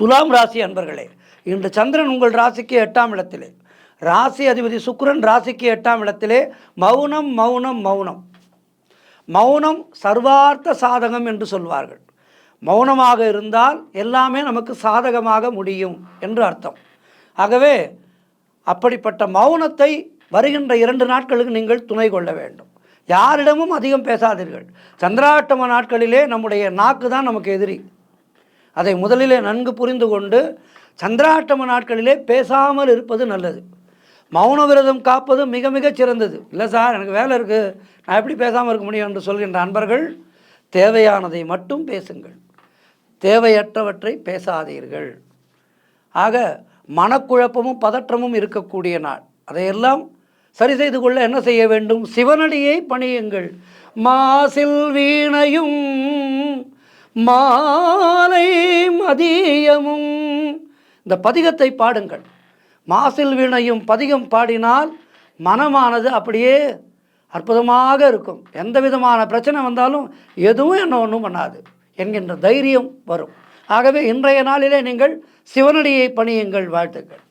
துலாம் ராசி அன்பர்களே, இன்று சந்திரன் உங்கள் ராசிக்கு 8ஆம் இடத்திலே, ராசி அதிபதி சுக்கிரன் ராசிக்கு 8ஆம் இடத்திலே. மௌனம் மௌனம் மௌனம் மௌனம் சர்வார்த்த சாதகம் என்று சொல்வார்கள். மௌனமாக இருந்தால் எல்லாமே நமக்கு சாதகமாக முடியும் என்று அர்த்தம். ஆகவே அப்படிப்பட்ட மௌனத்தை வருகின்ற 2 நாட்களுக்கு நீங்கள் துணை கொள்ள வேண்டும். யாரிடமும் அதிகம் பேசாதீர்கள். சந்திராஷ்டம நாட்களிலே நம்முடைய நாக்கு தான் நமக்கு எதிரி. அதை முதலிலே நன்கு புரிந்து கொண்டு சந்திராஷ்டம நாட்களிலே பேசாமல் இருப்பது நல்லது. மௌன விரதம் காப்பது மிக மிகச் சிறந்தது. இல்லை சார், எனக்கு வேலை இருக்குது, நான் எப்படி பேசாமல் இருக்க முடியும் என்று சொல்கின்ற அன்பர்கள், தேவையானதை மட்டும் பேசுங்கள், தேவையற்றவற்றை பேசாதீர்கள். ஆக மனக்குழப்பமும் பதற்றமும் இருக்கக்கூடிய நாள். அதையெல்லாம் சரி செய்து கொள்ள என்ன செய்ய வேண்டும்? சிவனடியை பணியுங்கள். மாசில் வீணையும் மாலை மதியமும், இந்த பதிகத்தை பாடுங்கள். மாசில் வீணையும் பதிகம் பாடினால் மனமானது அப்படியே அற்புதமாக இருக்கும். எந்த விதமான பிரச்சனை வந்தாலும் எதுவும் என்ன ஒன்றும் பண்ணாது என்கின்ற தைரியம் வரும். ஆகவே இன்றைய நாளிலே நீங்கள் சிவனடியை பணியுங்கள். வாழ்த்துக்கள்.